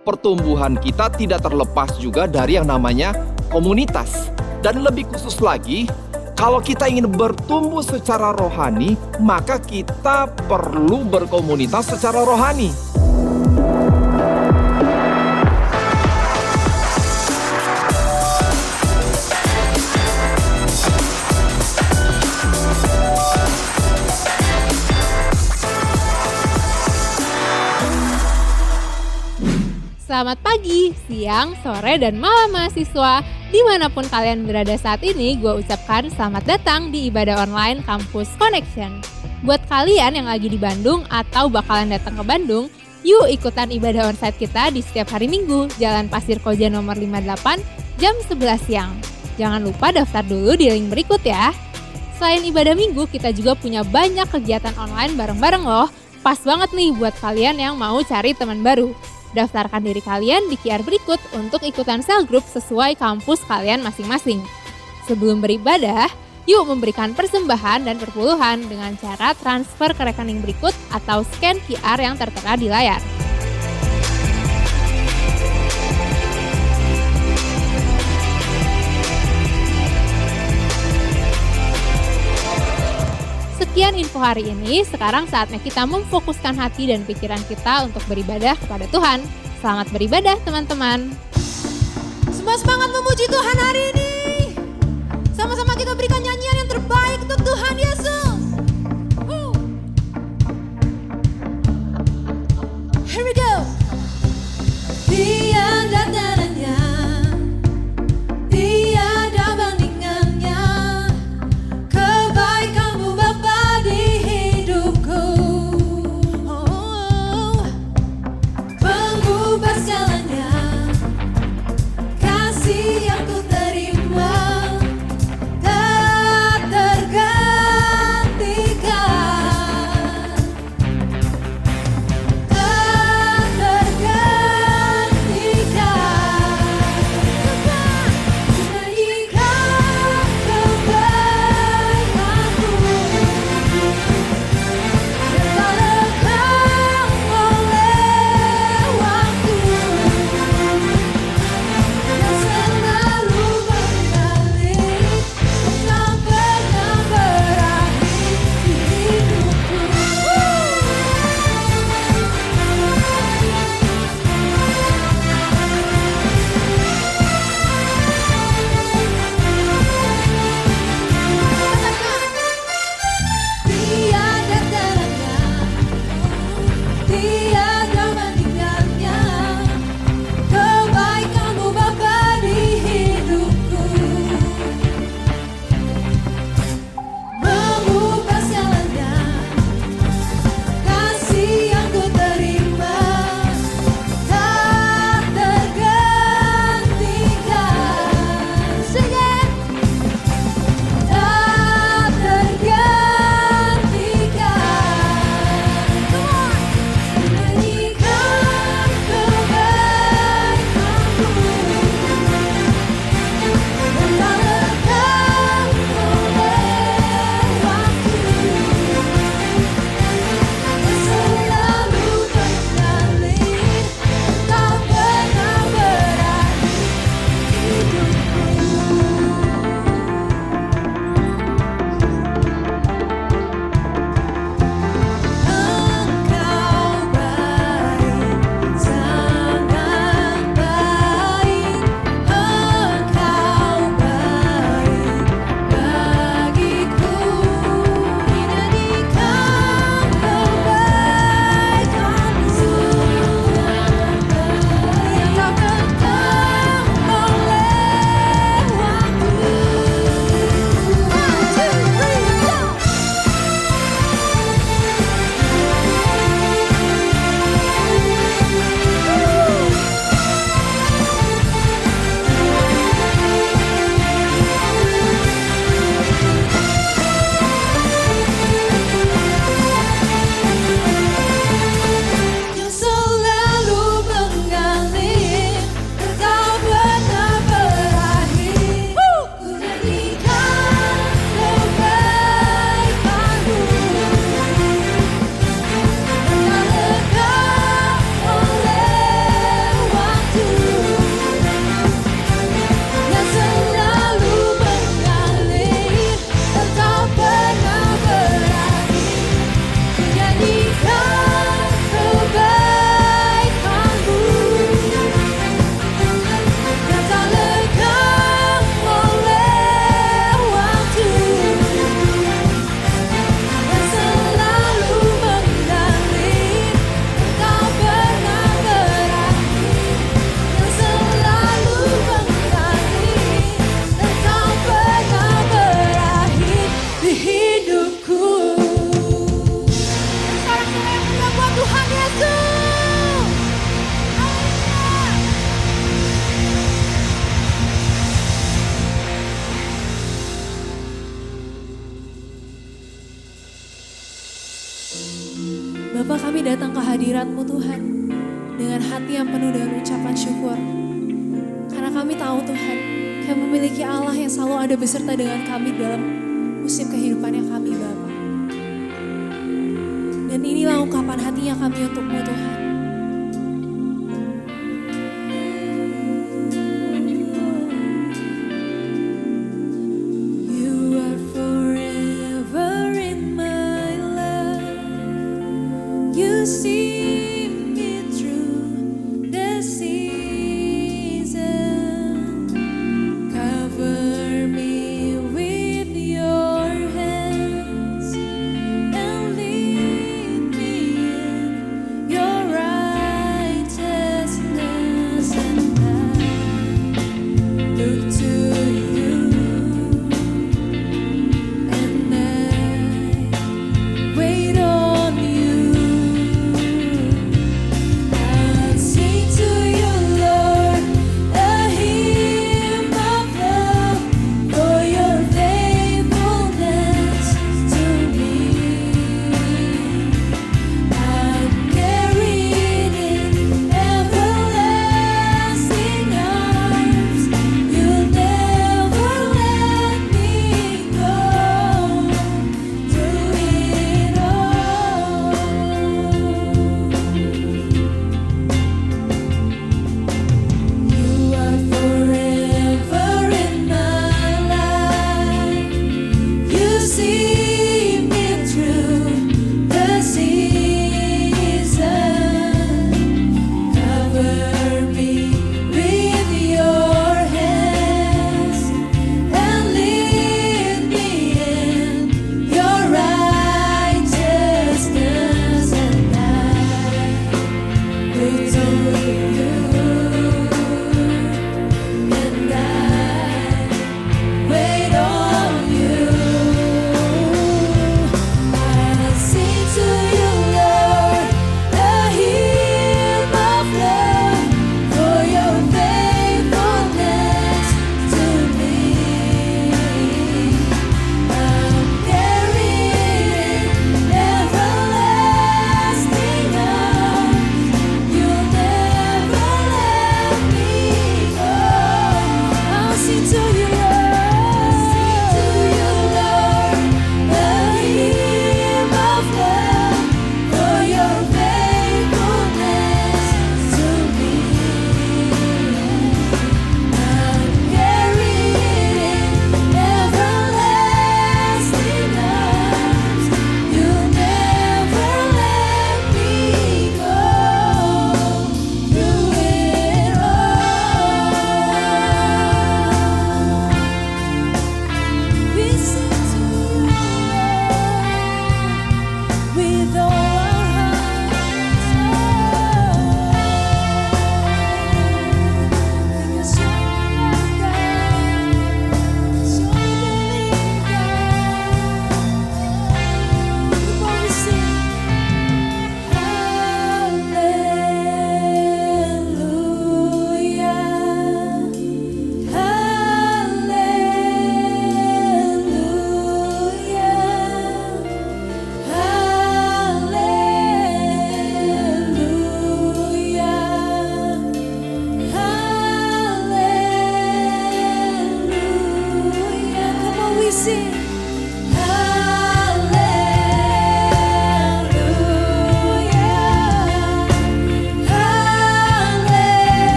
pertumbuhan kita tidak terlepas juga dari yang namanya komunitas. Dan lebih khusus lagi, kalau kita ingin bertumbuh secara rohani, maka kita perlu berkomunitas secara rohani. Selamat pagi, siang, sore, dan malam mahasiswa. Dimanapun kalian berada saat ini, gue ucapkan selamat datang di ibadah online Kampus Connection. Buat kalian yang lagi di Bandung atau bakalan datang ke Bandung, yuk ikutan ibadah onsite kita di setiap hari Minggu, Jalan Pasir Koja nomor 58, jam 11 siang. Jangan lupa daftar dulu di link berikut ya. Selain ibadah Minggu, kita juga punya banyak kegiatan online bareng-bareng loh. Pas banget nih buat kalian yang mau cari teman baru. Daftarkan diri kalian di QR berikut untuk ikutan sel group sesuai kampus kalian masing-masing. Sebelum beribadah, yuk memberikan persembahan dan perpuluhan dengan cara transfer ke rekening berikut atau scan QR yang tertera di layar. Sekian info hari ini, sekarang saatnya kita memfokuskan hati dan pikiran kita untuk beribadah kepada Tuhan. Selamat beribadah teman-teman. Semua semangat memuji Tuhan hari ini. Sama-sama kita berikan nyanyian yang terbaik untuk Tuhan Yesus. Here we go. Tiada tandanya, tiada bandingannya, kebaikan-Mu Bapa di hidupku. Pengubah segalanya, kasih yang ku terima tak tergantikan, tak tergantikan. hadirat-Mu Tuhan dengan hati yang penuh dengan ucapan syukur. Karena kami tahu Tuhan, Kami memiliki Allah yang selalu ada beserta dengan kami dalam musim kehidupan yang kami Bapa. Dan inilah ungkapan hatinya kami untuk-Mu Tuhan. Your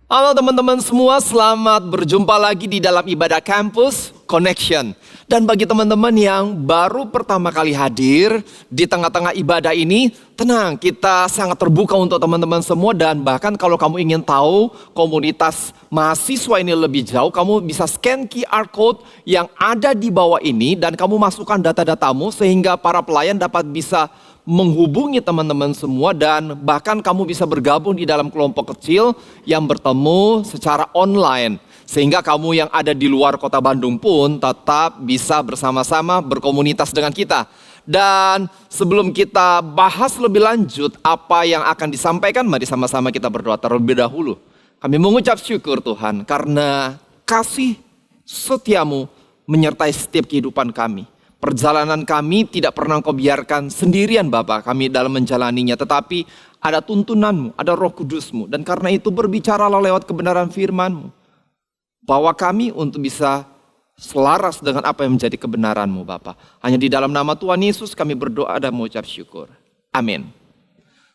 Halo teman-teman semua, selamat berjumpa lagi di dalam ibadah Campus Connection. Dan bagi teman-teman yang baru pertama kali hadir di tengah-tengah ibadah ini, tenang, kita sangat terbuka untuk teman-teman semua. Dan bahkan kalau kamu ingin tahu komunitas mahasiswa ini lebih jauh, kamu bisa scan QR Code yang ada di bawah ini dan kamu masukkan data-datamu sehingga para pelayan dapat bisa menghubungi teman-teman semua dan bahkan kamu bisa bergabung di dalam kelompok kecil yang bertemu secara online. Sehingga kamu yang ada di luar kota Bandung pun tetap bisa bersama-sama berkomunitas dengan kita. Dan sebelum kita bahas lebih lanjut apa yang akan disampaikan, mari sama-sama kita berdoa terlebih dahulu. Kami mengucap syukur Tuhan karena kasih setiamu menyertai setiap kehidupan kami. Perjalanan kami tidak pernah Engkau biarkan sendirian Bapa kami dalam menjalaninya. Tetapi ada tuntunanmu, ada Roh Kudusmu. Dan karena itu berbicaralah lewat kebenaran firman-Mu. Bawa kami untuk bisa selaras dengan apa yang menjadi kebenaran-Mu Bapa. Hanya di dalam nama Tuhan Yesus kami berdoa dan mengucap syukur. Amin.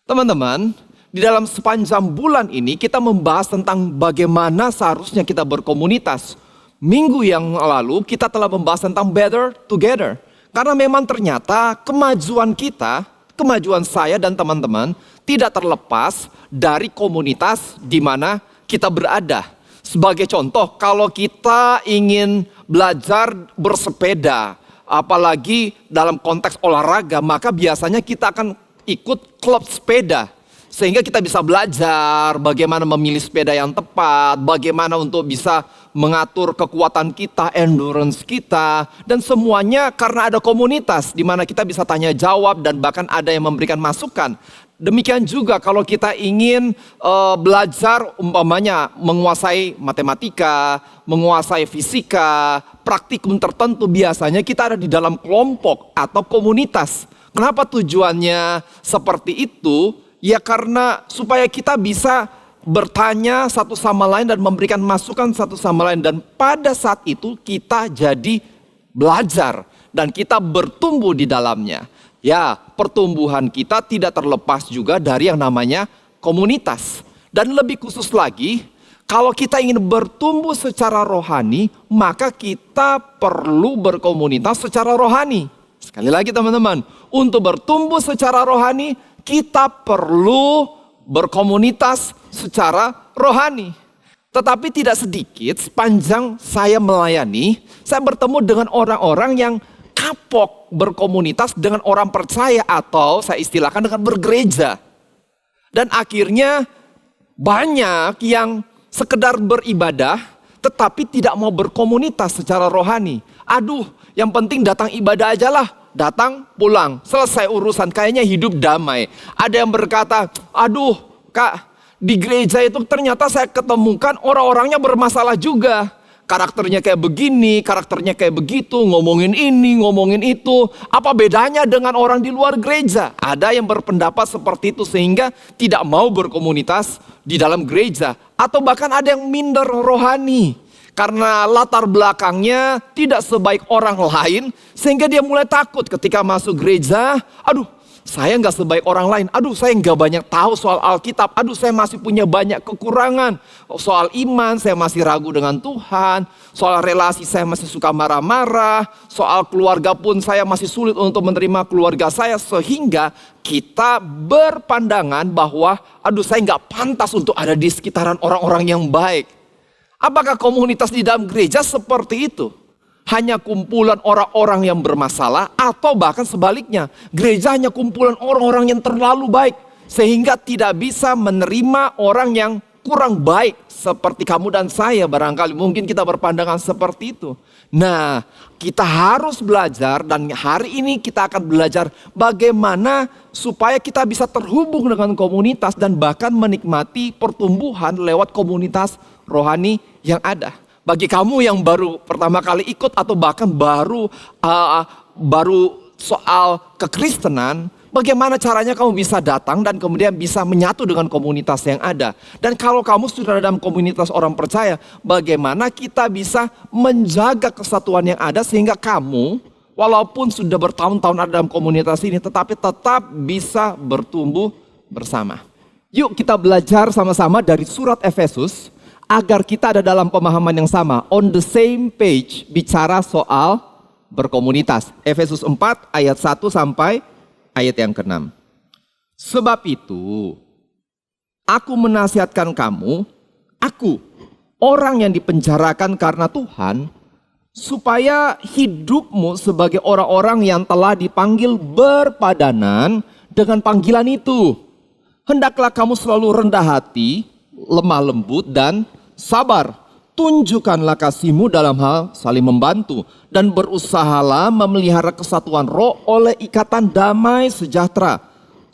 Teman-teman, di dalam sepanjang bulan ini kita membahas tentang bagaimana seharusnya kita berkomunitas. Minggu yang lalu kita telah membahas tentang better together. Karena memang ternyata kemajuan kita, kemajuan saya dan teman-teman tidak terlepas dari komunitas di mana kita berada. Sebagai contoh, kalau kita ingin belajar bersepeda, apalagi dalam konteks olahraga, maka biasanya kita akan ikut klub sepeda. Sehingga kita bisa belajar bagaimana memilih sepeda yang tepat, bagaimana untuk bisa mengatur kekuatan kita, endurance kita. Dan semuanya karena ada komunitas di mana kita bisa tanya jawab dan bahkan ada yang memberikan masukan. Demikian juga kalau kita ingin belajar umpamanya menguasai matematika, menguasai fisika, praktikum tertentu biasanya kita ada di dalam kelompok atau komunitas. Kenapa tujuannya seperti itu? Ya karena supaya kita bisa bertanya satu sama lain dan memberikan masukan satu sama lain. Dan pada saat itu kita jadi belajar dan kita bertumbuh di dalamnya. Ya, pertumbuhan kita tidak terlepas juga dari yang namanya komunitas. Dan lebih khusus lagi, kalau kita ingin bertumbuh secara rohani, maka kita perlu berkomunitas secara rohani. Sekali lagi teman-teman, untuk bertumbuh secara rohani, kita perlu berkomunitas secara rohani. Tetapi tidak sedikit sepanjang saya melayani, saya bertemu dengan orang-orang yang kapok berkomunitas dengan orang percaya atau saya istilahkan dengan bergereja. Dan akhirnya banyak yang sekedar beribadah tetapi tidak mau berkomunitas secara rohani. Aduh, yang penting datang ibadah aja lah. Datang, pulang, selesai urusan, kayaknya hidup damai. Ada yang berkata, aduh Kak, di gereja itu ternyata saya ketemukan orang-orangnya bermasalah juga. Karakternya kayak begini, karakternya kayak begitu, ngomongin ini, ngomongin itu. Apa bedanya dengan orang di luar gereja? Ada yang berpendapat seperti itu sehingga tidak mau berkomunitas di dalam gereja. Atau bahkan ada yang minder rohani. Karena latar belakangnya tidak sebaik orang lain. Sehingga dia mulai takut ketika masuk gereja. Aduh, saya nggak sebaik orang lain. Aduh, saya nggak banyak tahu soal Alkitab. Aduh, saya masih punya banyak kekurangan. Soal iman, saya masih ragu dengan Tuhan. Soal relasi, saya masih suka marah-marah. Soal keluarga pun, saya masih sulit untuk menerima keluarga saya. Sehingga kita berpandangan bahwa, aduh, saya nggak pantas untuk ada di sekitaran orang-orang yang baik. Apakah komunitas di dalam gereja seperti itu? Hanya kumpulan orang-orang yang bermasalah atau bahkan sebaliknya. Gereja hanya kumpulan orang-orang yang terlalu baik. Sehingga tidak bisa menerima orang yang kurang baik. Seperti kamu dan saya barangkali. Mungkin kita berpandangan seperti itu. Nah, kita harus belajar dan hari ini kita akan belajar bagaimana supaya kita bisa terhubung dengan komunitas dan bahkan menikmati pertumbuhan lewat komunitas rohani yang ada. Bagi kamu yang baru pertama kali ikut atau bahkan baru soal kekristenan, bagaimana caranya kamu bisa datang dan kemudian bisa menyatu dengan komunitas yang ada. Dan kalau kamu sudah dalam komunitas orang percaya, bagaimana kita bisa menjaga kesatuan yang ada sehingga kamu walaupun sudah bertahun-tahun ada dalam komunitas ini tetapi tetap bisa bertumbuh bersama. Yuk kita belajar sama-sama dari surat Efesus. agar kita ada dalam pemahaman yang sama, on the same page, bicara soal berkomunitas. Efesus 4 ayat 1 sampai ayat yang ke-6. Sebab itu, aku menasihatkan kamu, aku, orang yang dipenjarakan karena Tuhan, supaya hidupmu sebagai orang-orang yang telah dipanggil berpadanan dengan panggilan itu. Hendaklah kamu selalu rendah hati, lemah lembut dan sabar. Tunjukkanlah kasihmu dalam hal saling membantu. Dan berusahalah memelihara kesatuan roh oleh ikatan damai sejahtera.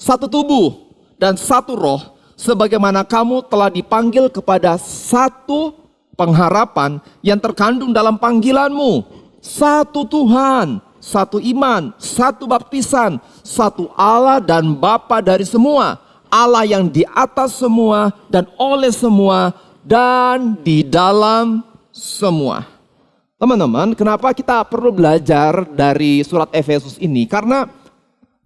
Satu tubuh dan satu roh, sebagaimana kamu telah dipanggil kepada satu pengharapan yang terkandung dalam panggilanmu. Satu Tuhan, satu iman, satu baptisan, satu Allah dan Bapa dari semua. Allah yang di atas semua dan oleh semua dan di dalam semua. Teman-teman, kenapa kita perlu belajar dari surat Efesus ini? Karena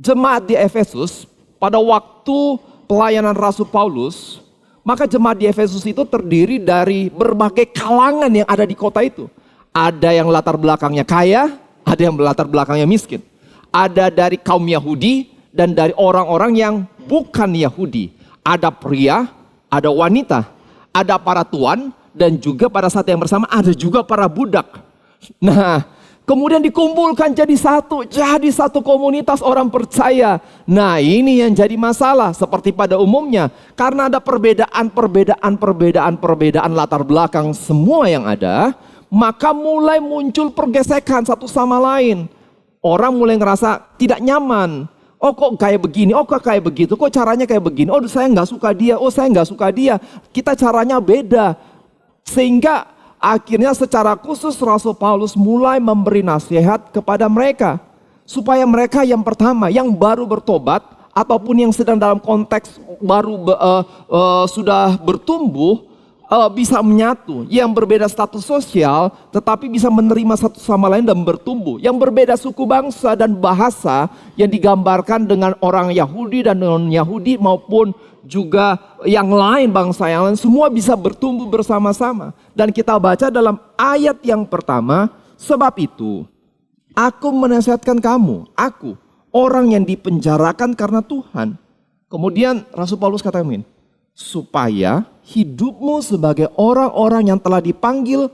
jemaat di Efesus pada waktu pelayanan Rasul Paulus, maka jemaat di Efesus itu terdiri dari berbagai kalangan yang ada di kota itu. Ada yang latar belakangnya kaya, ada yang latar belakangnya miskin. Ada dari kaum Yahudi dan dari orang-orang yang bukan Yahudi. Ada pria, ada wanita, ada para tuan, dan juga pada saat yang bersama ada juga para budak. Nah, kemudian dikumpulkan jadi satu komunitas orang percaya. Nah, ini yang jadi masalah seperti pada umumnya. Karena ada perbedaan latar belakang semua yang ada, maka mulai muncul pergesekan satu sama lain. Orang mulai ngerasa tidak nyaman. Oh kok kayak begini, oh kok kayak begitu, kok caranya kayak begini. Oh saya nggak suka dia, oh saya nggak suka dia. Kita caranya beda. Sehingga akhirnya secara khusus Rasul Paulus mulai memberi nasihat kepada mereka. Supaya mereka yang pertama, yang baru bertobat, ataupun yang sedang dalam konteks baru sudah bertumbuh, bisa menyatu. Yang berbeda status sosial, tetapi bisa menerima satu sama lain dan bertumbuh. Yang berbeda suku bangsa dan bahasa, yang digambarkan dengan orang Yahudi dan non-Yahudi maupun juga yang lain, bangsa yang lain, semua bisa bertumbuh bersama-sama. Dan kita baca dalam ayat yang pertama, sebab itu aku menasihatkan kamu, aku orang yang dipenjarakan karena Tuhan. Kemudian Rasul Paulus katakan, supaya hidupmu sebagai orang-orang yang telah dipanggil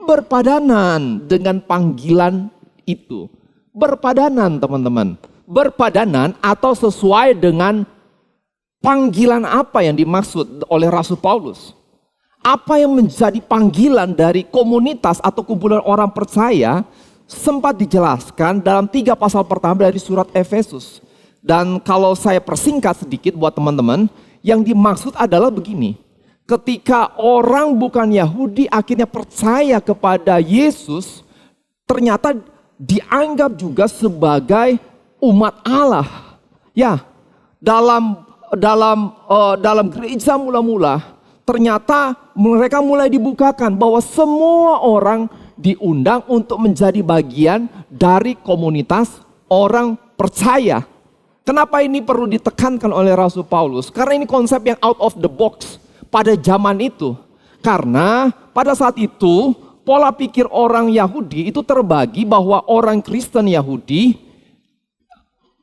berpadanan dengan panggilan itu. Berpadanan teman-teman. Berpadanan atau sesuai dengan panggilan apa yang dimaksud oleh Rasul Paulus. Apa yang menjadi panggilan dari komunitas atau kumpulan orang percaya sempat dijelaskan dalam 3 pasal pertama dari surat Efesus. Dan kalau saya persingkat sedikit buat teman-teman, yang dimaksud adalah begini. Ketika orang bukan Yahudi akhirnya percaya kepada Yesus, ternyata dianggap juga sebagai umat Allah. Ya, dalam gereja mula-mula, ternyata mereka mulai dibukakan bahwa semua orang diundang untuk menjadi bagian dari komunitas orang percaya. Kenapa ini perlu ditekankan oleh Rasul Paulus? Karena ini konsep yang out of the box pada zaman itu. Karena pada saat itu pola pikir orang Yahudi itu terbagi bahwa orang Kristen Yahudi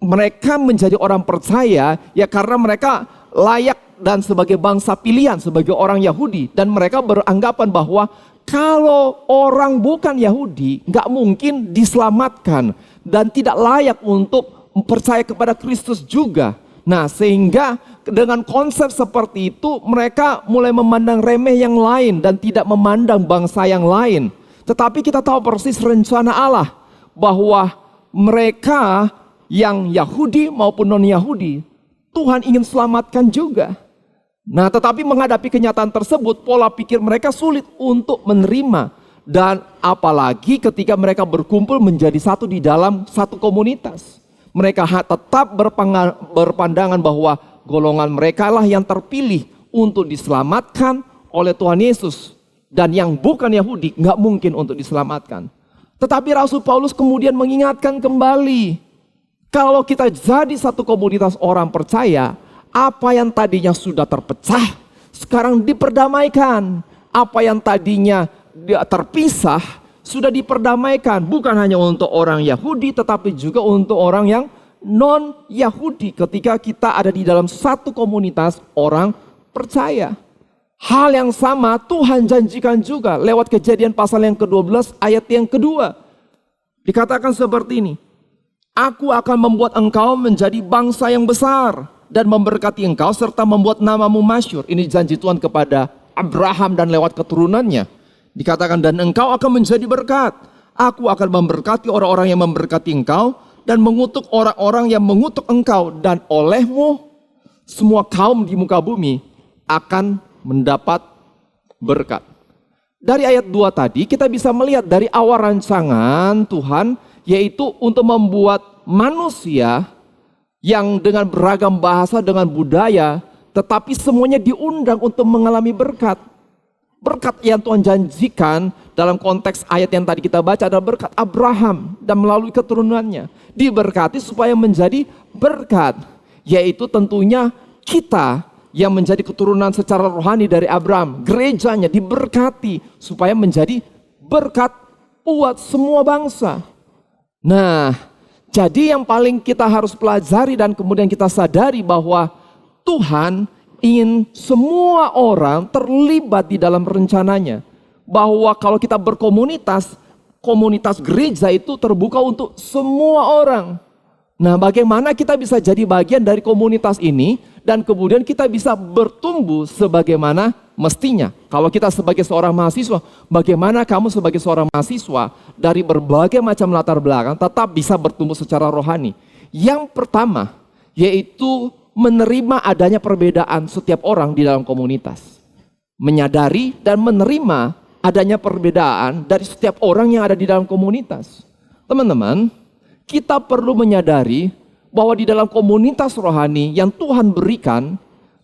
mereka menjadi orang percaya ya karena mereka layak dan sebagai bangsa pilihan sebagai orang Yahudi. Dan mereka beranggapan bahwa kalau orang bukan Yahudi nggak mungkin diselamatkan dan tidak layak untuk percaya kepada Kristus juga. Nah, sehingga dengan konsep seperti itu mereka mulai memandang remeh yang lain dan tidak memandang bangsa yang lain. Tetapi kita tahu persis rencana Allah bahwa mereka yang Yahudi maupun non-Yahudi Tuhan ingin selamatkan juga. Nah, tetapi menghadapi kenyataan tersebut pola pikir mereka sulit untuk menerima. Dan apalagi ketika mereka berkumpul menjadi satu di dalam satu komunitas. Mereka tetap berpandangan bahwa golongan mereka lah yang terpilih untuk diselamatkan oleh Tuhan Yesus. Dan yang bukan Yahudi nggak mungkin untuk diselamatkan. Tetapi Rasul Paulus kemudian mengingatkan kembali. Kalau kita jadi satu komunitas orang percaya, apa yang tadinya sudah terpecah, sekarang diperdamaikan. apa yang tadinya terpisah sudah diperdamaikan. Bukan hanya untuk orang Yahudi tetapi juga untuk orang yang non-Yahudi ketika kita ada di dalam satu komunitas orang percaya. Hal yang sama Tuhan janjikan juga lewat Kejadian pasal yang ke-12 ayat yang kedua. Dikatakan seperti ini. Aku akan membuat engkau menjadi bangsa yang besar dan memberkati engkau serta membuat namamu masyhur. Ini janji Tuhan kepada Abraham dan lewat keturunannya. Dikatakan dan engkau akan menjadi berkat. Aku akan memberkati orang-orang yang memberkati engkau dan mengutuk orang-orang yang mengutuk engkau, dan olehmu semua kaum di muka bumi akan mendapat berkat. Dari ayat 2 tadi kita bisa melihat dari awal rancangan Tuhan, yaitu untuk membuat manusia yang dengan beragam bahasa, dengan budaya, tetapi semuanya diundang untuk mengalami berkat. Berkat yang Tuhan janjikan dalam konteks ayat yang tadi kita baca adalah berkat Abraham dan melalui keturunannya. Diberkati supaya menjadi berkat, yaitu tentunya kita yang menjadi keturunan secara rohani dari Abraham. Gerejanya diberkati supaya menjadi berkat buat semua bangsa. Nah, jadi yang paling kita harus pelajari dan kemudian kita sadari bahwa Tuhan ingin semua orang terlibat di dalam rencananya. Bahwa kalau kita berkomunitas, komunitas gereja itu terbuka untuk semua orang. Nah, bagaimana kita bisa jadi bagian dari komunitas ini dan kemudian kita bisa bertumbuh sebagaimana mestinya. Kalau kita sebagai seorang mahasiswa, bagaimana kamu sebagai seorang mahasiswa dari berbagai macam latar belakang tetap bisa bertumbuh secara rohani. Yang pertama, yaitu menerima adanya perbedaan setiap orang di dalam komunitas. Menyadari dan menerima adanya perbedaan dari setiap orang yang ada di dalam komunitas. Teman-teman, kita perlu menyadari bahwa di dalam komunitas rohani yang Tuhan berikan,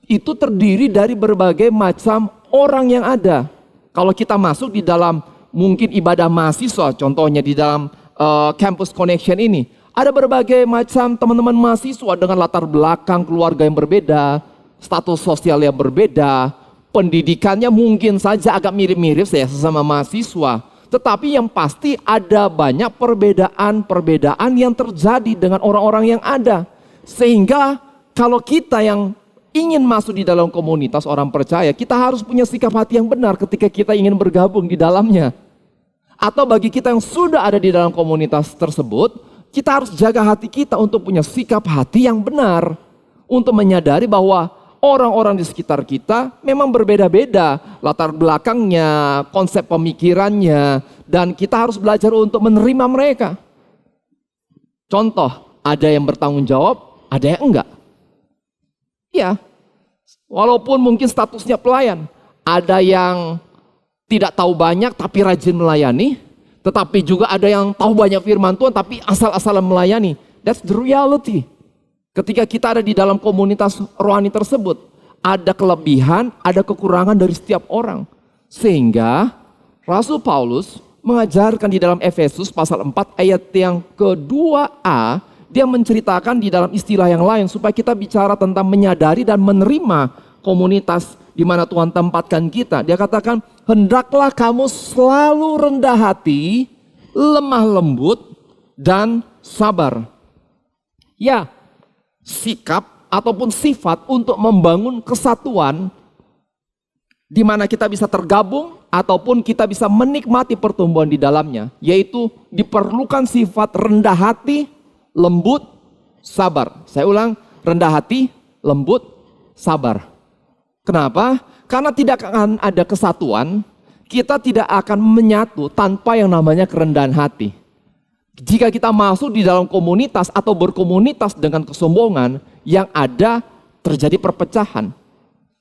itu terdiri dari berbagai macam orang yang ada. Kalau kita masuk di dalam mungkin ibadah mahasiswa, contohnya di dalam Campus Connection ini, ada berbagai macam teman-teman mahasiswa dengan latar belakang keluarga yang berbeda, status sosial yang berbeda, pendidikannya mungkin saja agak mirip-mirip saya sesama mahasiswa. Tetapi yang pasti ada banyak perbedaan-perbedaan yang terjadi dengan orang-orang yang ada. Sehingga kalau kita yang ingin masuk di dalam komunitas orang percaya, kita harus punya sikap hati yang benar ketika kita ingin bergabung di dalamnya. Atau bagi kita yang sudah ada di dalam komunitas tersebut, kita harus jaga hati kita untuk punya sikap hati yang benar. Untuk menyadari bahwa orang-orang di sekitar kita memang berbeda-beda latar belakangnya, konsep pemikirannya, dan kita harus belajar untuk menerima mereka. Contoh, ada yang bertanggung jawab, ada yang enggak. Ya, walaupun mungkin statusnya pelayan, ada yang tidak tahu banyak tapi rajin melayani, tetapi juga ada yang tahu banyak firman Tuhan tapi asal-asalan melayani. That's the reality. Ketika kita ada di dalam komunitas rohani tersebut, ada kelebihan, ada kekurangan dari setiap orang. Sehingga Rasul Paulus mengajarkan di dalam Efesus pasal 4 ayat yang ke-2a, dia menceritakan di dalam istilah yang lain supaya kita bicara tentang menyadari dan menerima komunitas di mana Tuhan tempatkan kita. Dia katakan, hendaklah kamu selalu rendah hati, lemah lembut, dan sabar. Ya, sikap ataupun sifat untuk membangun kesatuan di mana kita bisa tergabung ataupun kita bisa menikmati pertumbuhan di dalamnya, yaitu diperlukan sifat rendah hati, lembut, sabar. Saya ulang, rendah hati, lembut, sabar. Kenapa? Karena tidak akan ada kesatuan, kita tidak akan menyatu tanpa yang namanya kerendahan hati. Jika kita masuk di dalam komunitas atau berkomunitas dengan kesombongan, yang ada terjadi perpecahan.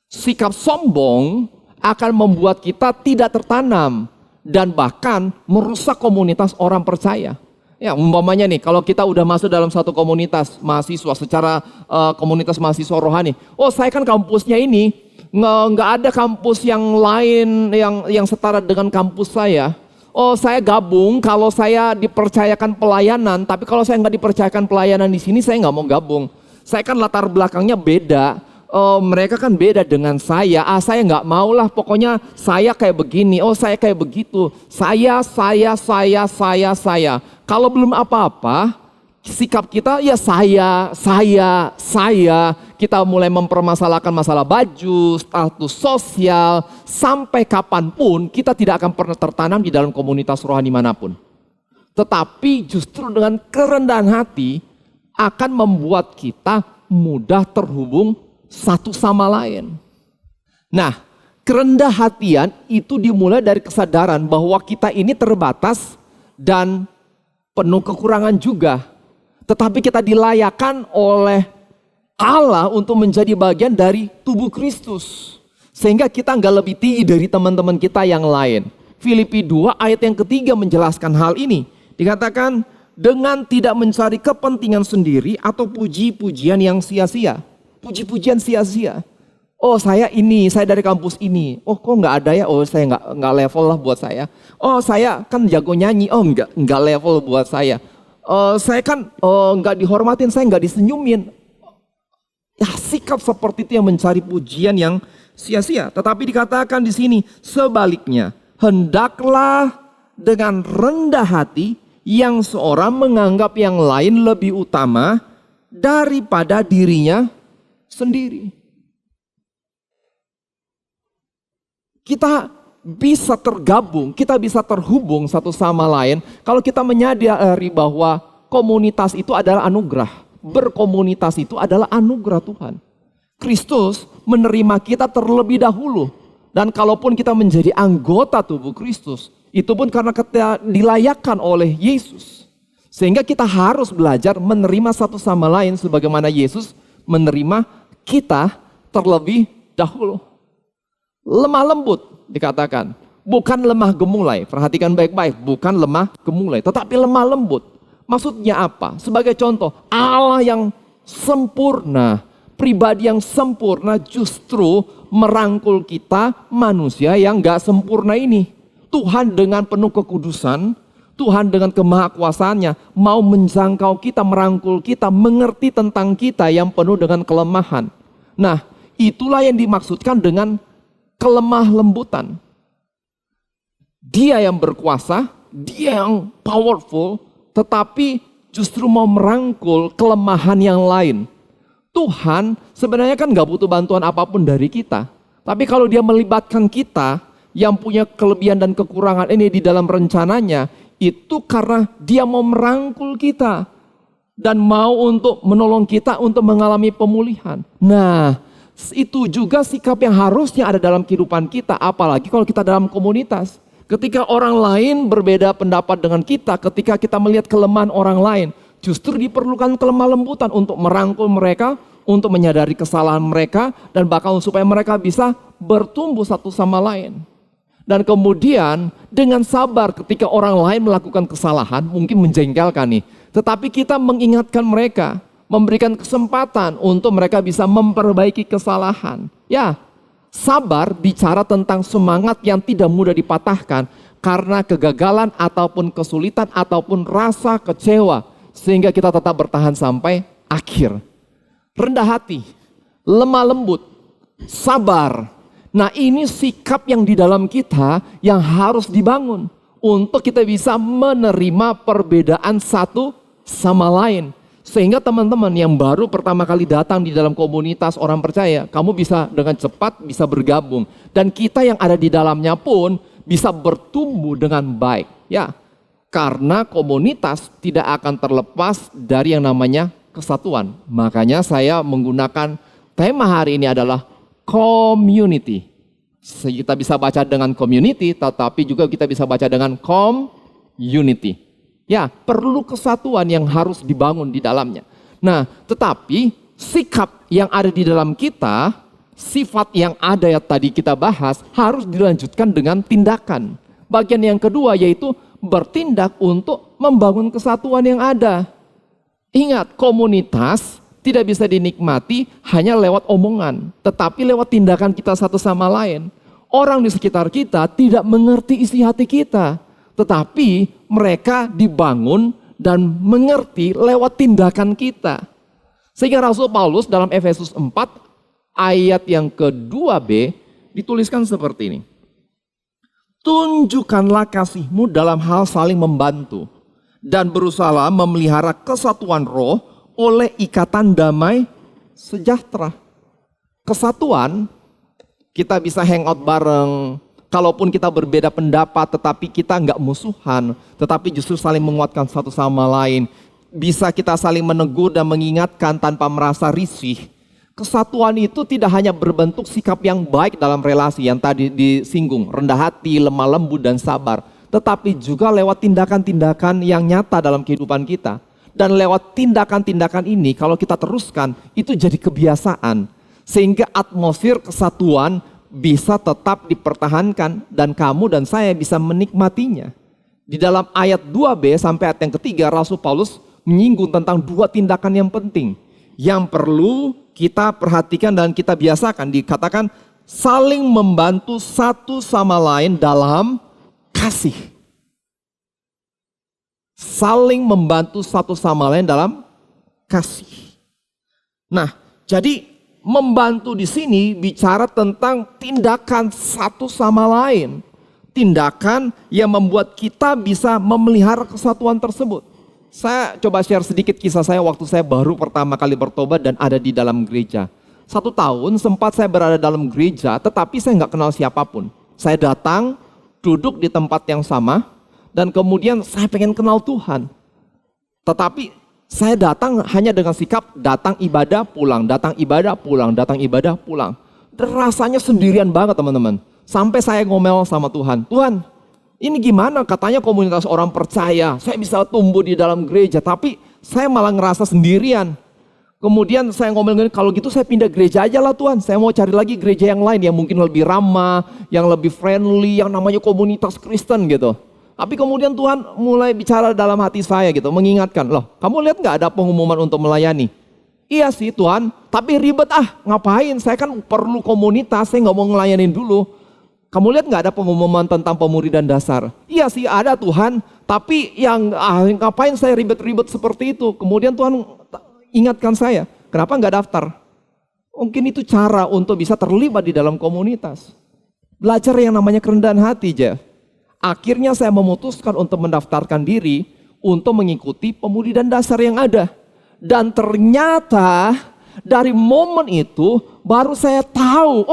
Sikap sombong akan membuat kita tidak tertanam dan bahkan merusak komunitas orang percaya. Ya, umpamanya nih, kalau kita udah masuk dalam satu komunitas mahasiswa secara komunitas mahasiswa rohani, oh saya kan kampusnya ini nggak ada kampus yang lain yang setara dengan kampus saya. Oh saya gabung kalau saya dipercayakan pelayanan, tapi kalau saya nggak dipercayakan pelayanan di sini saya nggak mau gabung. Saya kan latar belakangnya beda, mereka kan beda dengan saya. Saya nggak maulah, pokoknya saya kayak begini. Oh, saya kayak begitu. Saya. Kalau belum apa-apa, sikap kita ya saya. Kita mulai mempermasalahkan masalah baju, status sosial. Sampai kapanpun kita tidak akan pernah tertanam di dalam komunitas rohani manapun. Tetapi justru dengan kerendahan hati akan membuat kita mudah terhubung satu sama lain. Nah, kerendah hatian itu dimulai dari kesadaran bahwa kita ini terbatas dan penuh kekurangan juga. Tetapi kita dilayakkan oleh Allah untuk menjadi bagian dari tubuh Kristus. Sehingga kita nggak lebih tinggi dari teman-teman kita yang lain. Filipi 2 ayat yang ketiga menjelaskan hal ini. Dikatakan dengan tidak mencari kepentingan sendiri atau puji-pujian yang sia-sia. Puji-pujian sia-sia. Oh saya dari kampus ini. Oh kok nggak ada ya? Oh saya nggak level lah buat saya. Oh saya kan jago nyanyi. Oh nggak level buat saya. Saya kan nggak dihormatin, saya nggak disenyumin. Ya sikap seperti itu yang mencari pujian yang sia-sia. Tetapi dikatakan di sini sebaliknya, hendaklah dengan rendah hati yang seorang menganggap yang lain lebih utama daripada dirinya sendiri. Kita bisa tergabung, kita bisa terhubung satu sama lain kalau kita menyadari bahwa komunitas itu adalah anugerah. Berkomunitas itu adalah anugerah Tuhan. Kristus menerima kita terlebih dahulu. Dan kalaupun kita menjadi anggota tubuh Kristus, itu pun karena kita dilayakkan oleh Yesus. Sehingga kita harus belajar menerima satu sama lain sebagaimana Yesus menerima kita terlebih dahulu. Lemah lembut dikatakan, bukan lemah gemulai. Perhatikan baik-baik, bukan lemah gemulai, tetapi lemah lembut. Maksudnya apa? Sebagai contoh, Allah yang sempurna, pribadi yang sempurna justru merangkul kita manusia yang gak sempurna ini. Tuhan dengan penuh kekudusan, Tuhan dengan kemahakuasaannya mau menjangkau kita, merangkul kita, mengerti tentang kita yang penuh dengan kelemahan. Nah, itulah yang dimaksudkan dengan kelemah lembutan. Dia yang berkuasa, dia yang powerful, tetapi justru mau merangkul kelemahan yang lain. Tuhan sebenarnya kan gak butuh bantuan apapun dari kita. Tapi kalau dia melibatkan kita yang punya kelebihan dan kekurangan ini di dalam rencananya, itu karena dia mau merangkul kita dan mau untuk menolong kita untuk mengalami pemulihan. Nah, itu juga sikap yang harusnya ada dalam kehidupan kita, apalagi kalau kita dalam komunitas. Ketika orang lain berbeda pendapat dengan kita, ketika kita melihat kelemahan orang lain, justru diperlukan kelemah lembutan untuk merangkul mereka, untuk menyadari kesalahan mereka, dan bahkan supaya mereka bisa bertumbuh satu sama lain. Dan kemudian dengan sabar ketika orang lain melakukan kesalahan, mungkin menjengkelkan nih. Tetapi kita mengingatkan mereka, memberikan kesempatan untuk mereka bisa memperbaiki kesalahan. Ya, sabar bicara tentang semangat yang tidak mudah dipatahkan karena kegagalan ataupun kesulitan ataupun rasa kecewa. Sehingga kita tetap bertahan sampai akhir. Rendah hati, lemah lembut, sabar. Nah ini sikap yang di dalam kita yang harus dibangun untuk kita bisa menerima perbedaan satu sama lain. Sehingga teman-teman yang baru pertama kali datang di dalam komunitas orang percaya, kamu bisa dengan cepat bisa bergabung. Dan kita yang ada di dalamnya pun bisa bertumbuh dengan baik. Ya, karena komunitas tidak akan terlepas dari yang namanya kesatuan. Makanya saya menggunakan tema hari ini adalah community. Kita bisa baca dengan community, tetapi juga kita bisa baca dengan community. Ya, perlu kesatuan yang harus dibangun di dalamnya. Nah, tetapi sikap yang ada di dalam kita, sifat yang ada yang tadi kita bahas, harus dilanjutkan dengan tindakan. Bagian yang kedua yaitu bertindak untuk membangun kesatuan yang ada. Ingat, komunitas tidak bisa dinikmati hanya lewat omongan, tetapi lewat tindakan kita satu sama lain. Orang di sekitar kita tidak mengerti isi hati kita, tetapi mereka dibangun dan mengerti lewat tindakan kita. Sehingga Rasul Paulus dalam Efesus 4 ayat yang ke-2b dituliskan seperti ini. Tunjukkanlah kasihmu dalam hal saling membantu dan berusaha memelihara kesatuan roh oleh ikatan damai sejahtera. Kesatuan, kita bisa hangout bareng, kalaupun kita berbeda pendapat tetapi kita nggak musuhan, tetapi justru saling menguatkan satu sama lain. Bisa kita saling menegur dan mengingatkan tanpa merasa risih. Kesatuan itu tidak hanya berbentuk sikap yang baik dalam relasi yang tadi disinggung, rendah hati, lemah lembut dan sabar, tetapi juga lewat tindakan-tindakan yang nyata dalam kehidupan kita. Dan lewat tindakan-tindakan ini kalau kita teruskan itu jadi kebiasaan, sehingga atmosfer kesatuan bisa tetap dipertahankan dan kamu dan saya bisa menikmatinya. Di dalam ayat 2b sampai ayat yang ketiga, Rasul Paulus menyinggung tentang dua tindakan yang penting yang perlu kita perhatikan dan kita biasakan. Dikatakan saling membantu satu sama lain dalam kasih. Saling membantu satu sama lain dalam kasih. Nah, jadi membantu di sini bicara tentang tindakan satu sama lain. Tindakan yang membuat kita bisa memelihara kesatuan tersebut. Saya coba share sedikit kisah saya waktu saya baru pertama kali bertobat dan ada di dalam gereja. 1 tahun sempat saya berada dalam gereja, tetapi saya nggak kenal siapapun. Saya datang, duduk di tempat yang sama, dan kemudian saya pengen kenal Tuhan. Tetapi saya datang hanya dengan sikap datang ibadah pulang, datang ibadah pulang, datang ibadah pulang. Dan rasanya sendirian banget teman-teman. Sampai saya ngomel sama Tuhan, Tuhan, ini gimana katanya komunitas orang percaya, saya bisa tumbuh di dalam gereja, tapi saya malah ngerasa sendirian. Kemudian saya ngomel, kalau gitu saya pindah gereja aja lah Tuhan, saya mau cari lagi gereja yang lain yang mungkin lebih ramah, yang lebih friendly, yang namanya komunitas Kristen gitu. Tapi kemudian Tuhan mulai bicara dalam hati saya gitu, mengingatkan, loh kamu lihat gak ada pengumuman untuk melayani? Iya sih Tuhan, tapi ribet ngapain, saya kan perlu komunitas, saya gak mau ngelayanin dulu. Kamu lihat gak ada pengumuman tentang pemuridan dasar? Iya sih ada Tuhan, tapi yang ngapain saya ribet-ribet seperti itu? Kemudian Tuhan ingatkan saya, kenapa gak daftar? Mungkin itu cara untuk bisa terlibat di dalam komunitas. Belajar yang namanya kerendahan hati, Jeff. Akhirnya saya memutuskan untuk mendaftarkan diri untuk mengikuti pemuridan dasar yang ada. Dan ternyata dari momen itu baru saya tahu,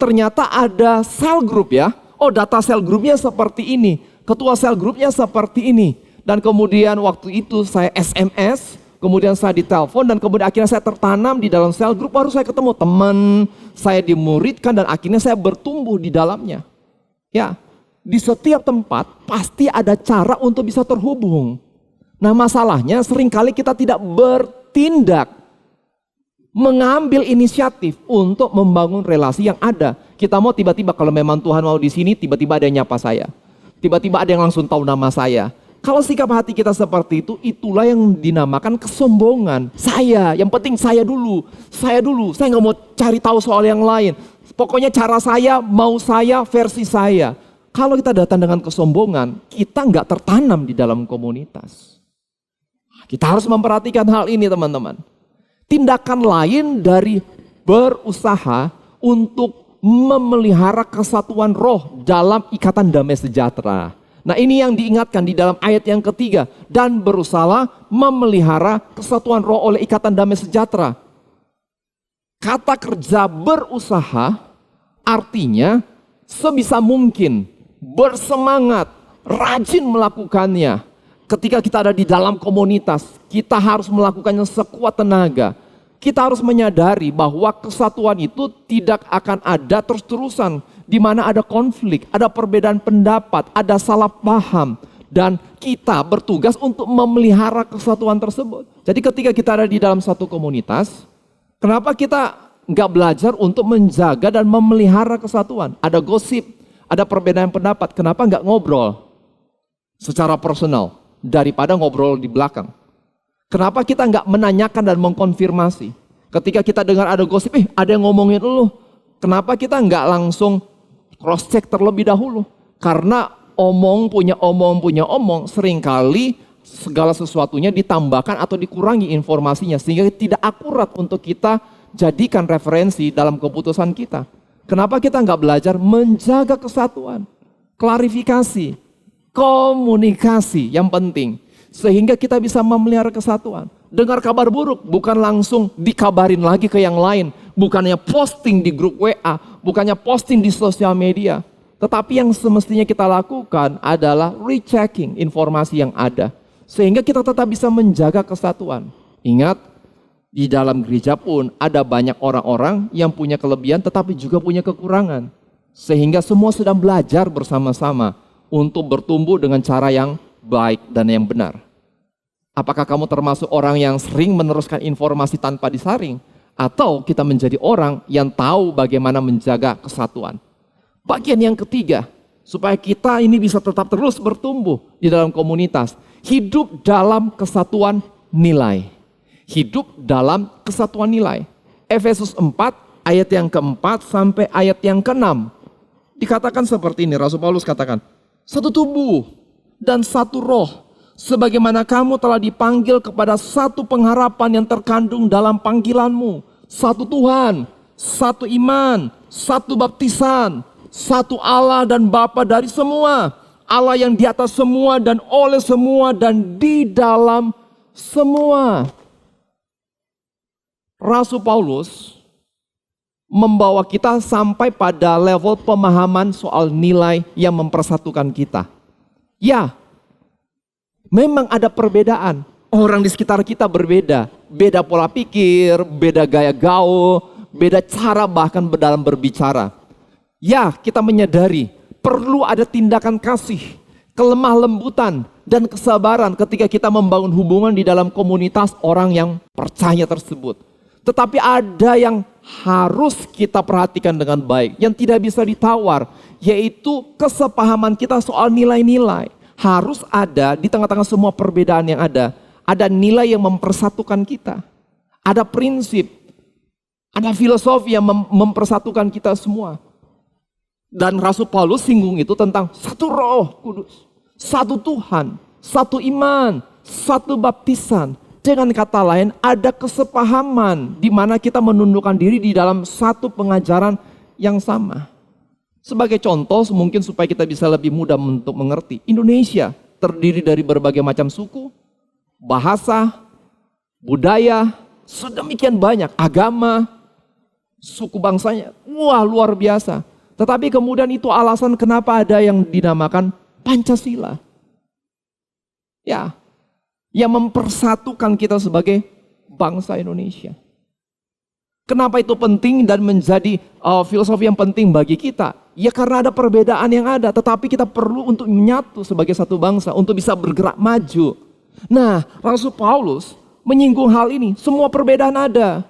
ternyata ada sel group ya. Data sel grupnya seperti ini. Ketua sel grupnya seperti ini. Dan kemudian waktu itu saya SMS, kemudian saya ditelepon dan kemudian akhirnya saya tertanam di dalam sel grup. Baru saya ketemu teman, saya dimuridkan dan akhirnya saya bertumbuh di dalamnya. Ya, di setiap tempat pasti ada cara untuk bisa terhubung. Nah masalahnya seringkali kita tidak bertindak. Mengambil inisiatif untuk membangun relasi yang ada. Kita mau tiba-tiba kalau memang Tuhan mau di sini, tiba-tiba ada yang nyapa saya. Tiba-tiba ada yang langsung tahu nama saya. Kalau sikap hati kita seperti itu, itulah yang dinamakan kesombongan. Saya, yang penting saya dulu. Saya nggak mau cari tahu soal yang lain. Pokoknya cara saya, mau saya, versi saya. Kalau kita datang dengan kesombongan, kita nggak tertanam di dalam komunitas. Kita harus memperhatikan hal ini teman-teman. Tindakan lain dari berusaha untuk memelihara kesatuan roh dalam ikatan damai sejahtera. Nah ini yang diingatkan di dalam ayat yang ketiga. Dan berusaha memelihara kesatuan roh oleh ikatan damai sejahtera. Kata kerja berusaha artinya sebisa mungkin, bersemangat, rajin melakukannya. Ketika kita ada di dalam komunitas, kita harus melakukannya sekuat tenaga. Kita harus menyadari bahwa kesatuan itu tidak akan ada terus-terusan. Di mana ada konflik, ada perbedaan pendapat, ada salah paham. Dan kita bertugas untuk memelihara kesatuan tersebut. Jadi ketika kita ada di dalam satu komunitas, kenapa kita nggak belajar untuk menjaga dan memelihara kesatuan? Ada gosip, ada perbedaan pendapat, kenapa nggak ngobrol secara personal? Daripada ngobrol di belakang. Kenapa kita nggak menanyakan dan mengkonfirmasi? Ketika kita dengar ada gosip, ada yang ngomongin lu. Kenapa kita nggak langsung cross check terlebih dahulu? Karena omong punya omong, seringkali segala sesuatunya ditambahkan atau dikurangi informasinya. Sehingga tidak akurat untuk kita jadikan referensi dalam keputusan kita. Kenapa kita nggak belajar menjaga kesatuan, klarifikasi, komunikasi yang penting. Sehingga kita bisa memelihara kesatuan. Dengar kabar buruk, bukan langsung dikabarin lagi ke yang lain. Bukannya posting di grup WA, bukannya posting di sosial media. Tetapi yang semestinya kita lakukan adalah rechecking informasi yang ada. Sehingga kita tetap bisa menjaga kesatuan. Ingat, di dalam gereja pun ada banyak orang-orang yang punya kelebihan tetapi juga punya kekurangan. Sehingga semua sedang belajar bersama-sama untuk bertumbuh dengan cara yang baik dan yang benar. Apakah kamu termasuk orang yang sering meneruskan informasi tanpa disaring? Atau kita menjadi orang yang tahu bagaimana menjaga kesatuan? Bagian yang ketiga, supaya kita ini bisa tetap terus bertumbuh di dalam komunitas. Hidup dalam kesatuan nilai. Hidup dalam kesatuan nilai. Efesus 4 ayat yang keempat sampai ayat yang keenam. Dikatakan seperti ini, Rasul Paulus katakan, satu tubuh dan satu roh, sebagaimana kamu telah dipanggil kepada satu pengharapan yang terkandung dalam panggilanmu. Satu Tuhan, satu iman, satu baptisan, satu Allah dan Bapa dari semua. Allah yang di atas semua dan oleh semua dan di dalam semua. Rasul Paulus membawa kita sampai pada level pemahaman soal nilai yang mempersatukan kita. Ya, memang ada perbedaan. Orang di sekitar kita berbeda. Beda pola pikir, beda gaya gaul, beda cara bahkan dalam berbicara. Ya, kita menyadari perlu ada tindakan kasih, kelemah lembutan, dan kesabaran ketika kita membangun hubungan di dalam komunitas orang yang percaya tersebut. Tetapi ada yang harus kita perhatikan dengan baik, yang tidak bisa ditawar, yaitu kesepahaman kita soal nilai-nilai. Harus ada di tengah-tengah semua perbedaan yang ada nilai yang mempersatukan kita. Ada prinsip, ada filosofi yang mempersatukan kita semua. Dan Rasul Paulus singgung itu tentang satu Roh Kudus, satu Tuhan, satu iman, satu baptisan. Dengan kata lain, ada kesepahaman di mana kita menundukkan diri di dalam satu pengajaran yang sama. Sebagai contoh, mungkin supaya kita bisa lebih mudah untuk mengerti. Indonesia terdiri dari berbagai macam suku, bahasa, budaya, sedemikian banyak, agama, suku bangsanya. Wah, luar biasa. Tetapi kemudian itu alasan kenapa ada yang dinamakan Pancasila. Ya, yang mempersatukan kita sebagai bangsa Indonesia. Kenapa itu penting dan menjadi filosofi yang penting bagi kita? Ya karena ada perbedaan yang ada, tetapi kita perlu untuk menyatu sebagai satu bangsa, untuk bisa bergerak maju. Nah, Rasul Paulus menyinggung hal ini, semua perbedaan ada.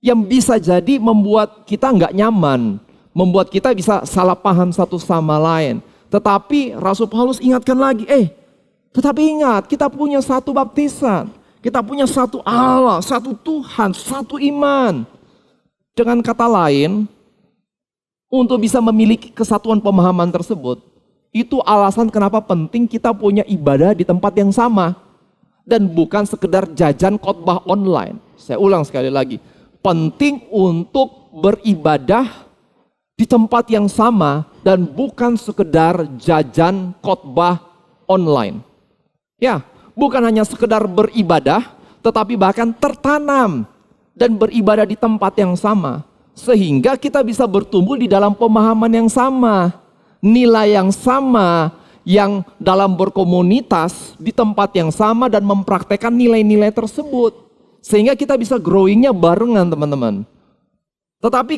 Yang bisa jadi membuat kita nggak nyaman, membuat kita bisa salah paham satu sama lain. Tetapi Rasul Paulus ingatkan lagi, tetapi ingat, kita punya satu baptisan, kita punya satu Allah, satu Tuhan, satu iman. Dengan kata lain, untuk bisa memiliki kesatuan pemahaman tersebut, itu alasan kenapa penting kita punya ibadah di tempat yang sama. Dan bukan sekedar jajan khotbah online. Saya ulang sekali lagi, penting untuk beribadah di tempat yang sama dan bukan sekedar jajan khotbah online. Ya, bukan hanya sekedar beribadah, tetapi bahkan tertanam dan beribadah di tempat yang sama. Sehingga kita bisa bertumbuh di dalam pemahaman yang sama, nilai yang sama, yang dalam berkomunitas di tempat yang sama dan mempraktekkan nilai-nilai tersebut. Sehingga kita bisa growingnya barengan teman-teman. Tetapi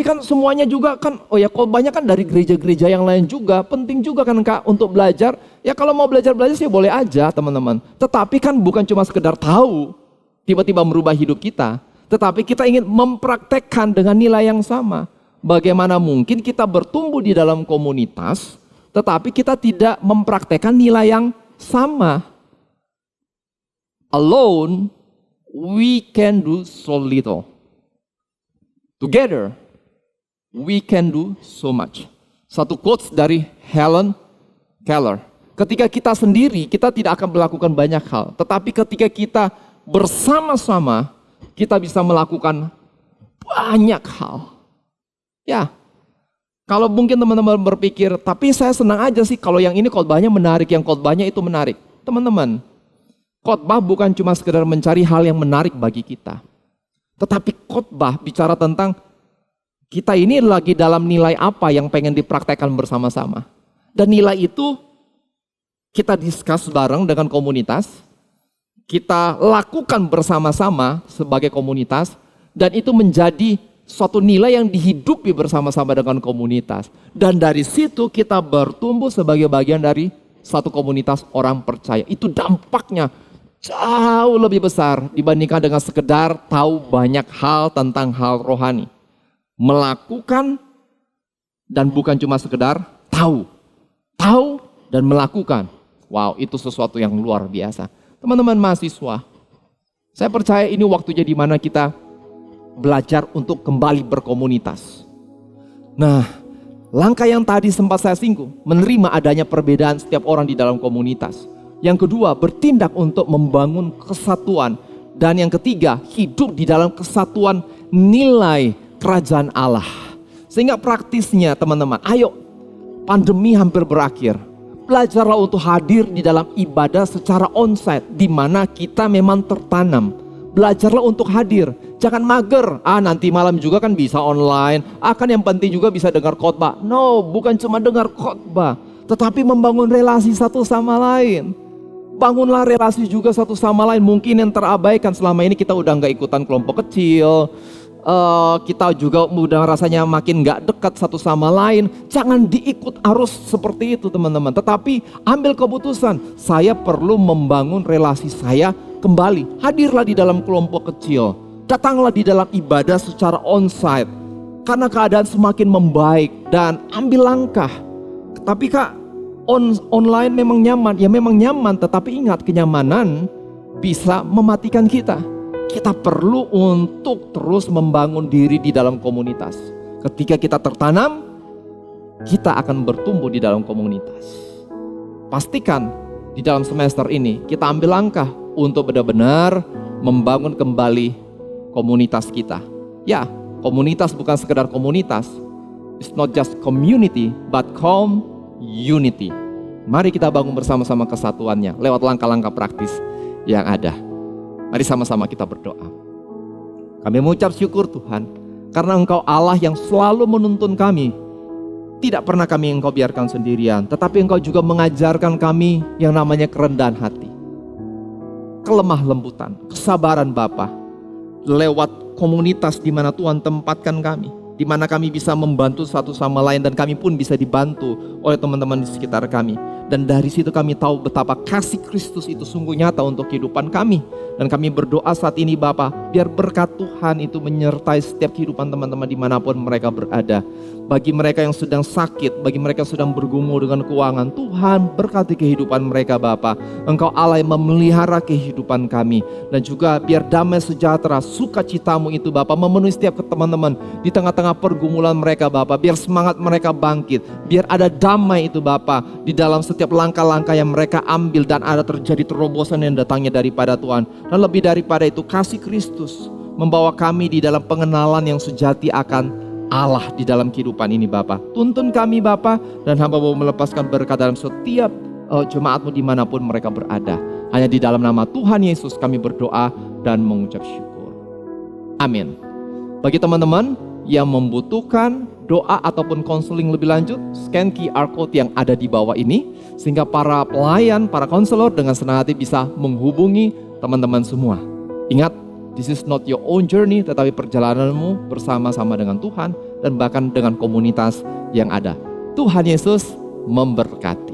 kan semuanya juga kan, khotbahnya kan dari gereja-gereja yang lain juga, penting juga kan Kak untuk belajar. Ya kalau mau belajar sih boleh aja teman-teman. Tetapi kan bukan cuma sekedar tahu, tiba-tiba merubah hidup kita. Tetapi kita ingin mempraktekkan dengan nilai yang sama. Bagaimana mungkin kita bertumbuh di dalam komunitas, tetapi kita tidak mempraktekkan nilai yang sama. Alone, we can do so little. Together, we can do so much. Satu quotes dari Helen Keller. Ketika kita sendiri, kita tidak akan melakukan banyak hal. Tetapi ketika kita bersama-sama, kita bisa melakukan banyak hal. Ya, kalau mungkin teman-teman berpikir, tapi saya senang aja sih kalau yang ini khotbahnya menarik, yang khotbahnya itu menarik. Teman-teman, khotbah bukan cuma sekedar mencari hal yang menarik bagi kita. Tetapi khotbah bicara tentang kita ini lagi dalam nilai apa yang pengen dipraktekkan bersama-sama. Dan nilai itu kita discuss bareng dengan komunitas, kita lakukan bersama-sama sebagai komunitas, dan itu menjadi suatu nilai yang dihidupi bersama-sama dengan komunitas. Dan dari situ kita bertumbuh sebagai bagian dari satu komunitas orang percaya. Itu dampaknya jauh lebih besar dibandingkan dengan sekedar tahu banyak hal tentang hal rohani. Melakukan dan bukan cuma sekedar tahu. Tahu dan melakukan. Wow, itu sesuatu yang luar biasa. Teman-teman mahasiswa, saya percaya ini waktunya di mana kita belajar untuk kembali berkomunitas. Nah, langkah yang tadi sempat saya singgung, menerima adanya perbedaan setiap orang di dalam komunitas. Yang kedua, bertindak untuk membangun kesatuan. Dan yang ketiga, hidup di dalam kesatuan nilai kerajaan Allah. Sehingga praktisnya teman-teman, ayo, pandemi hampir berakhir. Belajarlah untuk hadir di dalam ibadah secara onsite, di mana kita memang tertanam. Belajarlah untuk hadir, jangan mager. Nanti malam juga kan bisa online. Kan yang penting juga bisa dengar khotbah. No, bukan cuma dengar khotbah, tetapi membangun relasi satu sama lain. Bangunlah relasi juga satu sama lain. Mungkin yang terabaikan selama ini kita udah nggak ikutan kelompok kecil. Kita juga udah rasanya makin nggak dekat satu sama lain. Jangan diikut arus seperti itu teman-teman. Tetapi ambil keputusan, saya perlu membangun relasi saya kembali. Hadirlah di dalam kelompok kecil. Datanglah di dalam ibadah secara onsite. Karena keadaan semakin membaik dan ambil langkah. Tapi Kak, online memang nyaman. Ya memang nyaman, tetapi ingat kenyamanan bisa mematikan kita. Kita perlu untuk terus membangun diri di dalam komunitas. Ketika kita tertanam, kita akan bertumbuh di dalam komunitas. Pastikan di dalam semester ini kita ambil langkah untuk benar-benar membangun kembali komunitas kita. Ya, komunitas bukan sekedar komunitas. It's not just community, but community. Mari kita bangun bersama-sama kesatuannya lewat langkah-langkah praktis yang ada. Mari sama-sama kita berdoa. Kami mengucap syukur Tuhan, karena Engkau Allah yang selalu menuntun kami. Tidak pernah kami Engkau biarkan sendirian, tetapi Engkau juga mengajarkan kami yang namanya kerendahan hati, kelemah lembutan, kesabaran Bapa. Lewat komunitas di mana Tuhan tempatkan kami, di mana kami bisa membantu satu sama lain dan kami pun bisa dibantu oleh teman-teman di sekitar kami. Dan dari situ kami tahu betapa kasih Kristus itu sungguh nyata untuk kehidupan kami. Dan kami berdoa saat ini Bapa, biar berkat Tuhan itu menyertai setiap kehidupan teman-teman dimanapun mereka berada. Bagi mereka yang sedang sakit, bagi mereka yang sedang bergumul dengan keuangan, Tuhan berkati kehidupan mereka Bapa. Engkau Allah yang memelihara kehidupan kami. Dan juga biar damai sejahtera, sukacitamu itu Bapa memenuhi setiap teman-teman di tengah-tengah pergumulan mereka Bapa. Biar semangat mereka bangkit, biar ada damai itu Bapa di dalam setiap langkah-langkah yang mereka ambil dan ada terjadi terobosan yang datangnya daripada Tuhan. Dan lebih daripada itu kasih Kristus membawa kami di dalam pengenalan yang sejati akan Allah di dalam kehidupan ini Bapa. Tuntun kami Bapa, dan hamba mau melepaskan berkat dalam setiap jemaatmu dimanapun mereka berada. Hanya di dalam nama Tuhan Yesus kami berdoa dan mengucap syukur. Amin. Bagi teman-teman yang membutuhkan doa ataupun konseling lebih lanjut, scan QR code yang ada di bawah ini, sehingga para pelayan, para konselor dengan senang hati bisa menghubungi teman-teman semua. Ingat, this is not your own journey, tetapi perjalananmu bersama-sama dengan Tuhan dan bahkan dengan komunitas yang ada. Tuhan Yesus memberkati.